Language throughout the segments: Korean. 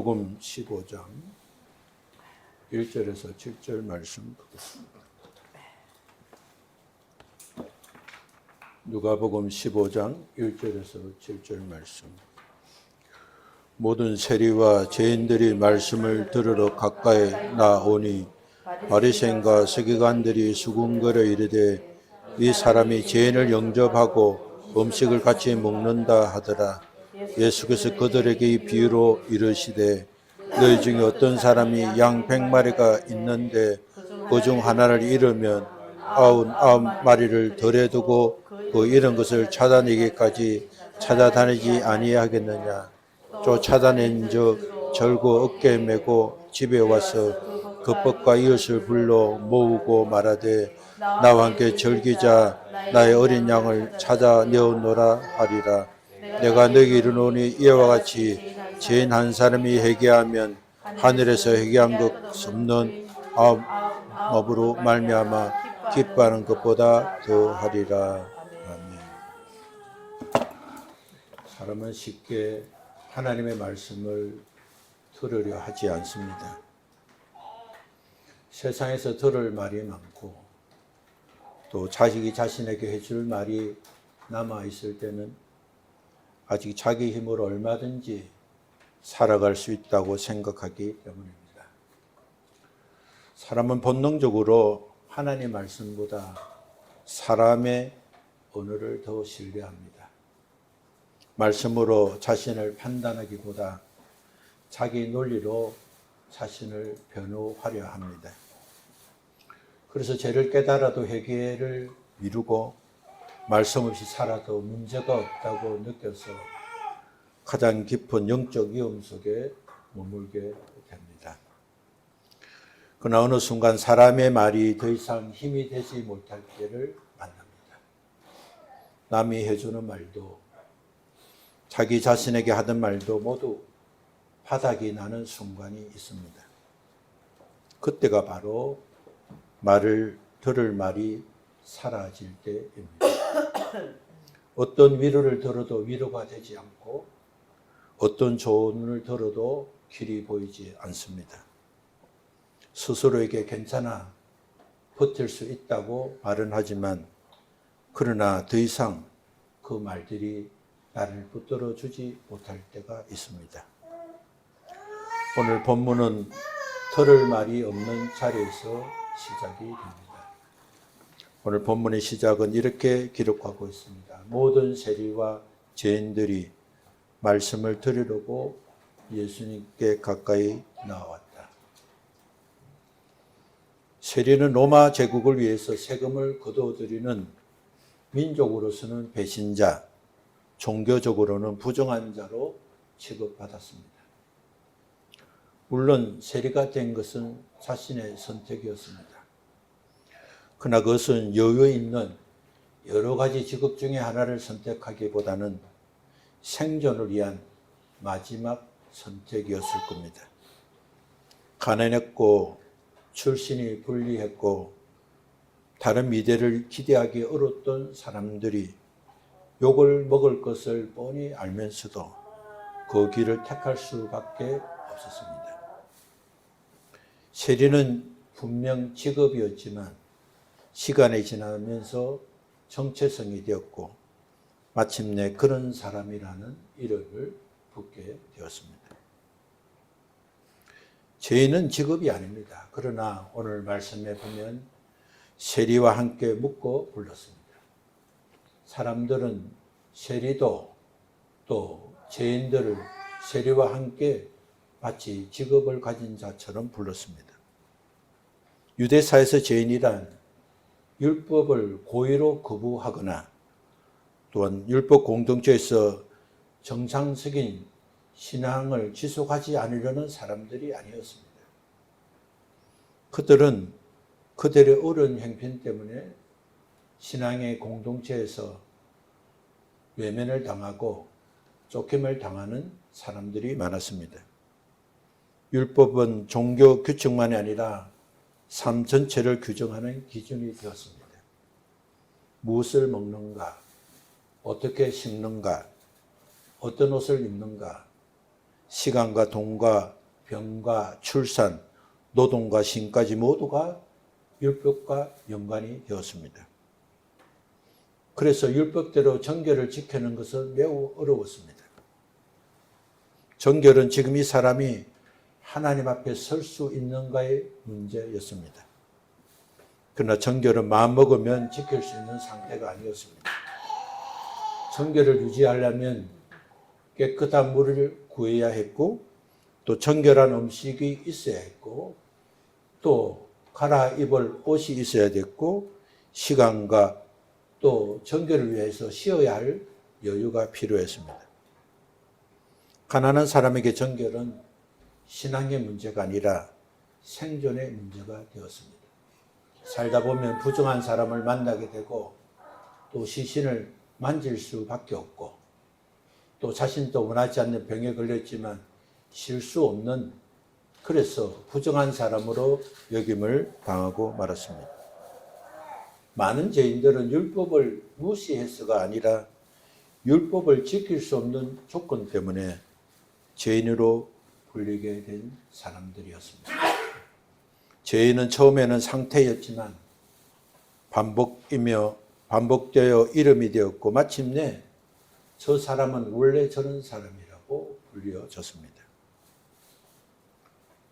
누가복음 15장 1절에서 7절 말씀 보겠습니다. 누가복음 15장 1절에서 7절 말씀. 모든 세리와 죄인들이 말씀을 들으러 가까이 나오니 바리새인과 서기관들이 수군거려 이르되 이 사람이 죄인을 영접하고 음식을 같이 먹는다 하더라. 예수께서 그들에게 이 비유로 이르시되 너희 중에 어떤 사람이 양 100마리가 있는데 그 중 하나를 잃으면 99마리를 덜에 두고 그 잃은 것을 찾아내기까지 찾아다니지 아니하겠느냐. 쫓아다낸즉 절고 어깨에 메고 집에 와서 그법과 이웃을 불러 모으고 말하되 나와 함께 즐기자. 나의 어린 양을 찾아 내어놓으라 하리라. 내가 너희에게 이르노니 이와 같이 죄인 한 사람이 회개하면 하늘에서 회개한 것 없는 업으로 말미암아 기뻐하는 것보다 더하리라. 아멘. 사람은 쉽게 하나님의 말씀을 들으려 하지 않습니다. 세상에서 들을 말이 많고 또 자식이 자신에게 해줄 말이 남아있을 때는 아직 자기 힘으로 얼마든지 살아갈 수 있다고 생각하기 때문입니다. 사람은 본능적으로 하나님의 말씀보다 사람의 언어를 더 신뢰합니다. 말씀으로 자신을 판단하기보다 자기 논리로 자신을 변호하려 합니다. 그래서 죄를 깨달아도 회개를 미루고 말씀 없이 살아도 문제가 없다고 느껴서 가장 깊은 영적 위험 속에 머물게 됩니다. 그러나 어느 순간 사람의 말이 더 이상 힘이 되지 못할 때를 만납니다. 남이 해주는 말도 자기 자신에게 하던 말도 모두 바닥이 나는 순간이 있습니다. 그때가 바로 말을 들을 말이 사라질 때입니다. 어떤 위로를 들어도 위로가 되지 않고 어떤 조언을 들어도 길이 보이지 않습니다. 스스로에게 괜찮아, 버틸 수 있다고 말은 하지만 그러나 더 이상 그 말들이 나를 붙들어 주지 못할 때가 있습니다. 오늘 본문은 들을 말이 없는 자리에서 시작이 됩니다. 오늘 본문의 시작은 이렇게 기록하고 있습니다. 모든 세리와 죄인들이 말씀을 들으려고 예수님께 가까이 나왔다. 세리는 로마 제국을 위해서 세금을 거둬들이는 민족으로서는 배신자, 종교적으로는 부정한 자로 취급받았습니다. 물론 세리가 된 것은 자신의 선택이었습니다. 그러나 그것은 여유 있는 여러 가지 직업 중에 하나를 선택하기보다는 생존을 위한 마지막 선택이었을 겁니다. 가난했고 출신이 불리했고 다른 미래를 기대하기 어려웠던 사람들이 욕을 먹을 것을 뻔히 알면서도 그 길을 택할 수밖에 없었습니다. 세리는 분명 직업이었지만 시간이 지나면서 정체성이 되었고 마침내 그런 사람이라는 이름을 붙게 되었습니다. 죄인은 직업이 아닙니다. 그러나 오늘 말씀에 보면 세리와 함께 묶어 불렀습니다. 사람들은 세리도 또 죄인들을 세리와 함께 마치 직업을 가진 자처럼 불렀습니다. 유대사에서 죄인이란 율법을 고의로 거부하거나 또한 율법 공동체에서 정상적인 신앙을 지속하지 않으려는 사람들이 아니었습니다. 그들은 그들의 옳은 행편 때문에 신앙의 공동체에서 외면을 당하고 쫓김을 당하는 사람들이 많았습니다. 율법은 종교 규칙만이 아니라 삶 전체를 규정하는 기준이 되었습니다. 무엇을 먹는가, 어떻게 심는가, 어떤 옷을 입는가, 시간과 돈과 병과 출산, 노동과 신까지 모두가 율법과 연관이 되었습니다. 그래서 율법대로 정결을 지키는 것은 매우 어려웠습니다. 정결은 지금 이 사람이 하나님 앞에 설 수 있는가의 문제였습니다. 그러나 정결은 마음먹으면 지킬 수 있는 상태가 아니었습니다. 정결을 유지하려면 깨끗한 물을 구해야 했고, 또 정결한 음식이 있어야 했고, 또 갈아입을 옷이 있어야 됐고, 시간과 또 정결을 위해서 쉬어야 할 여유가 필요했습니다. 가난한 사람에게 정결은 신앙의 문제가 아니라 생존의 문제가 되었습니다. 살다 보면 부정한 사람을 만나게 되고, 또 시신을 만질 수밖에 없고, 또 자신도 원하지 않는 병에 걸렸지만 쉴 수 없는, 그래서 부정한 사람으로 여김을 당하고 말았습니다. 많은 죄인들은 율법을 무시해서가 아니라 율법을 지킬 수 없는 조건 때문에 죄인으로 불리게 된 사람들이었습니다. 죄인은 처음에는 상태였지만 반복되어 이름이 되었고, 마침내 저 사람은 원래 저런 사람이라고 불려졌습니다.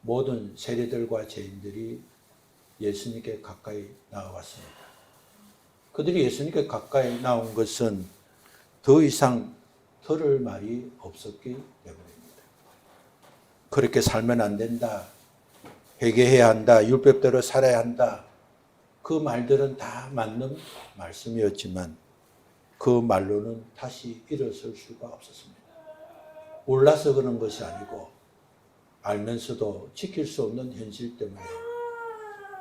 모든 세리들과 죄인들이 예수님께 가까이 나아왔습니다. 그들이 예수님께 가까이 나온 것은 더 이상 들을 말이 없었기 때문입니다. 그렇게 살면 안 된다, 회개해야 한다, 율법대로 살아야 한다, 그 말들은 다 맞는 말씀이었지만 그 말로는 다시 일어설 수가 없었습니다. 몰라서 그런 것이 아니고 알면서도 지킬 수 없는 현실 때문에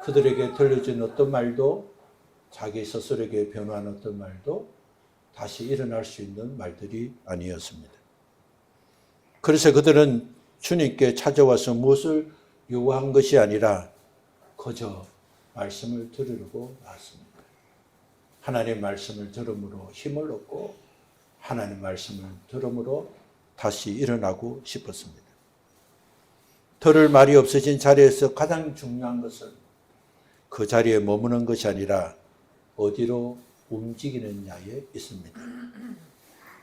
그들에게 들려준 어떤 말도, 자기 스스로에게 변화한 어떤 말도 다시 일어날 수 있는 말들이 아니었습니다. 그래서 그들은 주님께 찾아와서 무엇을 요구한 것이 아니라 그저 말씀을 들으려고 나왔습니다. 하나님의 말씀을 들음으로 힘을 얻고 하나님의 말씀을 들음으로 다시 일어나고 싶었습니다. 들을 말이 없어진 자리에서 가장 중요한 것은 그 자리에 머무는 것이 아니라 어디로 움직이느냐에 있습니다.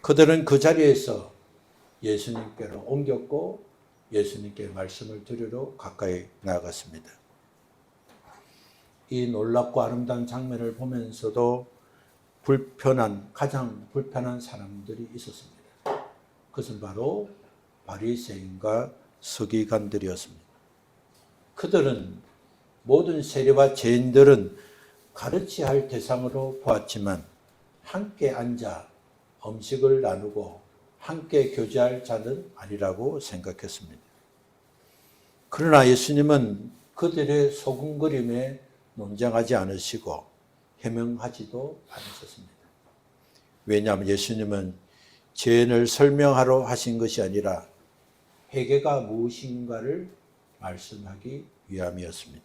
그들은 그 자리에서 예수님께로 옮겼고 예수님께 말씀을 들으러 가까이 나아갔습니다. 이 놀랍고 아름다운 장면을 보면서도 가장 불편한 사람들이 있었습니다. 그것은 바로 바리새인과 서기관들이었습니다. 그들은 모든 세리와 죄인들은 가르쳐야 할 대상으로 보았지만 함께 앉아 음식을 나누고 함께 교제할 자는 아니라고 생각했습니다. 그러나 예수님은 그들의 소금거림에 논쟁하지 않으시고 해명하지도 않으셨습니다. 왜냐하면 예수님은 죄인을 설명하러 하신 것이 아니라 회개가 무엇인가를 말씀하기 위함이었습니다.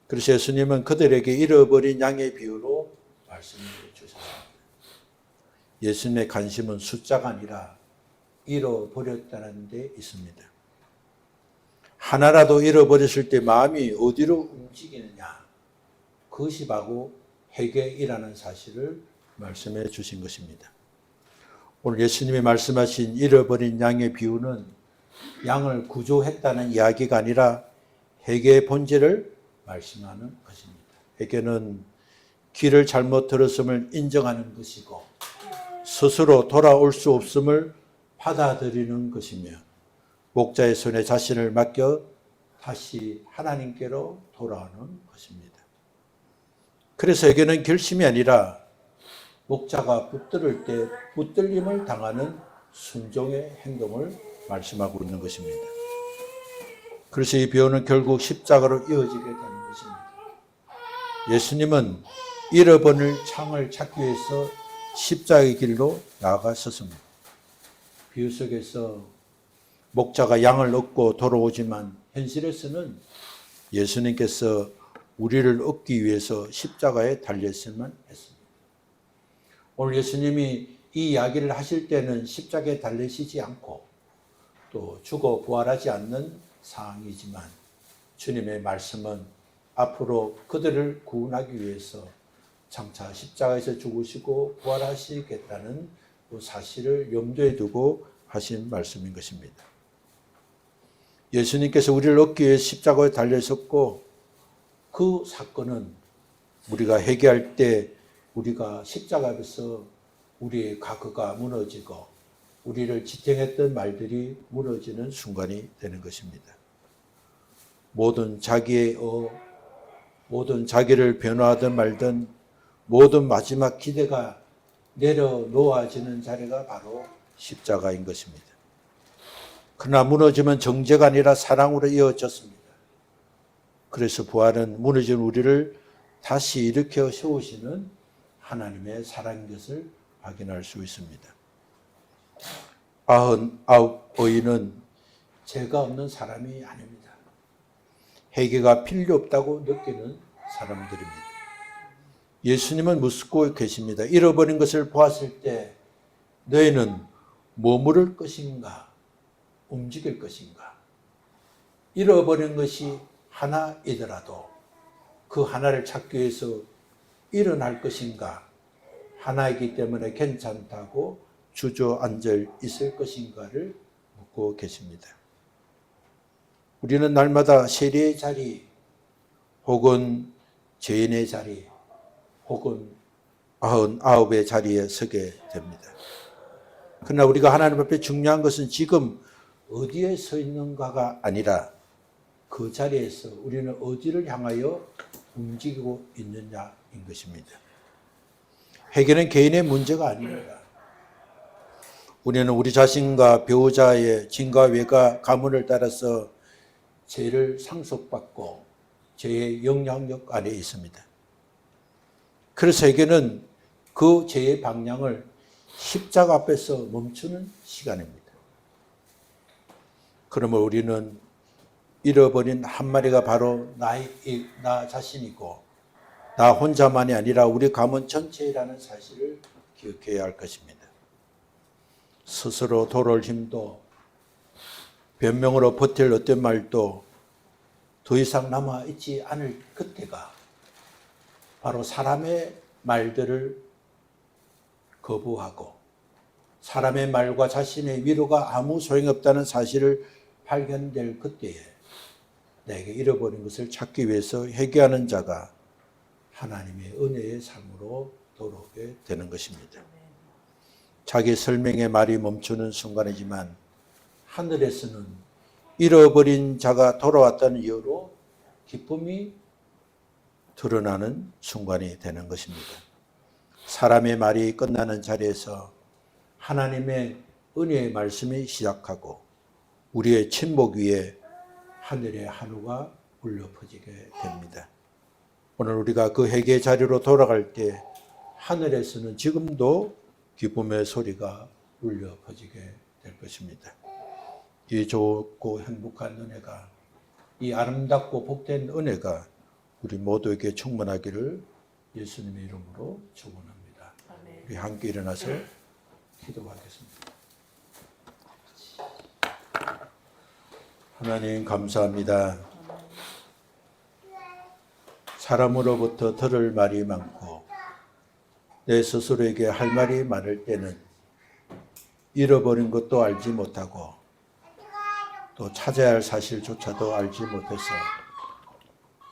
그래서 예수님은 그들에게 잃어버린 양의 비유로 말씀을 주셨습니다. 예수님의 관심은 숫자가 아니라 잃어버렸다는 데 있습니다. 하나라도 잃어버렸을 때 마음이 어디로 움직이느냐, 그것이 바로 회개이라는 사실을 말씀해 주신 것입니다. 오늘 예수님이 말씀하신 잃어버린 양의 비유는 양을 구조했다는 이야기가 아니라 회개의 본질을 말씀하는 것입니다. 회개는 길을 잘못 들었음을 인정하는 것이고 스스로 돌아올 수 없음을 받아들이는 것이며 목자의 손에 자신을 맡겨 다시 하나님께로 돌아오는 것입니다. 그래서 회개는 결심이 아니라 목자가 붙들을 때 붙들림을 당하는 순종의 행동을 말씀하고 있는 것입니다. 그래서 이 비유는 결국 십자가로 이어지게 되는 것입니다. 예수님은 잃어버릴 창을 찾기 위해서 십자가의 길로 나아가셨습니다. 비유 속에서 목자가 양을 얻고 돌아오지만 현실에서는 예수님께서 우리를 얻기 위해서 십자가에 달렸으면 했습니다. 오늘 예수님이 이 이야기를 하실 때는 십자가에 달리시지 않고 또 죽어 부활하지 않는 상황이지만 주님의 말씀은 앞으로 그들을 구원하기 위해서 장차 십자가에서 죽으시고 부활하시겠다는 그 사실을 염두에 두고 하신 말씀인 것입니다. 예수님께서 우리를 얻기 위해 십자가에 달려있었고 그 사건은 우리가 회개할 때 우리가 십자가 앞에서 우리의 과거가 무너지고 우리를 지탱했던 말들이 무너지는 순간이 되는 것입니다. 모든 자기를 변호하든 말든 모든 마지막 기대가 내려놓아지는 자리가 바로 십자가인 것입니다. 그러나 무너지면 정죄가 아니라 사랑으로 이어졌습니다. 그래서 부활은 무너진 우리를 다시 일으켜 세우시는 하나님의 사랑인 것을 확인할 수 있습니다. 99의인은 죄가 없는 사람이 아닙니다. 회개가 필요 없다고 느끼는 사람들입니다. 예수님은 묻고 계십니다. 잃어버린 것을 보았을 때 너희는 머무를 것인가? 움직일 것인가? 잃어버린 것이 하나이더라도 그 하나를 찾기 위해서 일어날 것인가? 하나이기 때문에 괜찮다고 주저앉아 있을 것인가를 묻고 계십니다. 우리는 날마다 세리의 자리 혹은 죄인의 자리 혹은 99의 자리에 서게 됩니다. 그러나 우리가 하나님 앞에 중요한 것은 지금 어디에 서 있는가가 아니라 그 자리에서 우리는 어디를 향하여 움직이고 있느냐인 것입니다. 회개는 개인의 문제가 아닙니다. 우리는 우리 자신과 배우자의 진과 외가 가문을 따라서 죄를 상속받고 죄의 영향력 아래에 있습니다. 그래서 회개는 그 죄의 방향을 십자가 앞에서 멈추는 시간입니다. 그러면 우리는 잃어버린 한 마리가 바로 나 자신이고 나 혼자만이 아니라 우리 가문 전체라는 사실을 기억해야 할 것입니다. 스스로 돌아올 힘도 변명으로 버틸 어떤 말도 더 이상 남아있지 않을 그때가 바로 사람의 말들을 거부하고 사람의 말과 자신의 위로가 아무 소용이 없다는 사실을 발견될 그때에 내게 잃어버린 것을 찾기 위해서 회개하는 자가 하나님의 은혜의 삶으로 돌아오게 되는 것입니다. 자기 설명의 말이 멈추는 순간이지만 하늘에서는 잃어버린 자가 돌아왔다는 이유로 기쁨이 드러나는 순간이 되는 것입니다. 사람의 말이 끝나는 자리에서 하나님의 은혜의 말씀이 시작하고 우리의 침묵 위에 하늘의 한우가 울려 퍼지게 됩니다. 오늘 우리가 그 회개의 자리로 돌아갈 때 하늘에서는 지금도 기쁨의 소리가 울려 퍼지게 될 것입니다. 이 좋고 행복한 은혜가, 이 아름답고 복된 은혜가 우리 모두에게 충만하기를 예수님의 이름으로 축원합니다. 우리 함께 일어나서 기도하겠습니다. 하나님 감사합니다. 사람으로부터 들을 말이 많고 내 스스로에게 할 말이 많을 때는 잃어버린 것도 알지 못하고 또 찾아야 할 사실조차도 알지 못해서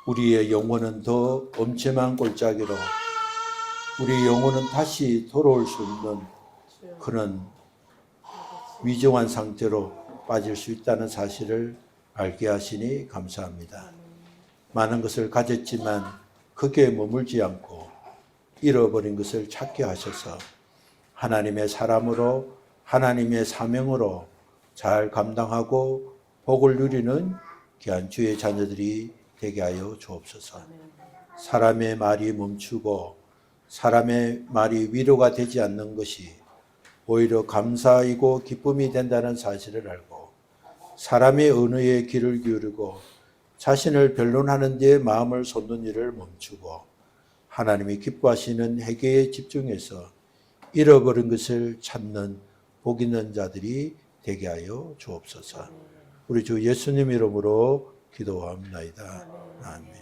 우리의 영혼은 더 엄청난 골짜기로 우리 영혼은 다시 돌아올 수 있는 그런 위중한 상태로 빠질 수 있다는 사실을 알게 하시니 감사합니다. 많은 것을 가졌지만 거기에 머물지 않고 잃어버린 것을 찾게 하셔서 하나님의 사람으로 하나님의 사명으로 잘 감당하고 복을 누리는 귀한 주의 자녀들이 되게 하여 주옵소서. 사람의 말이 멈추고 사람의 말이 위로가 되지 않는 것이 오히려 감사이고 기쁨이 된다는 사실을 알고 사람의 언어에 귀를 기울이고 자신을 변론하는 데 마음을 쏟는 일을 멈추고 하나님이 기뻐하시는 회개에 집중해서 잃어버린 것을 찾는 복 있는 자들이 되게 하여 주옵소서. 우리 주 예수님 이름으로 기도합나이다. 아멘.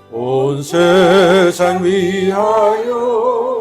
온 세상 위하여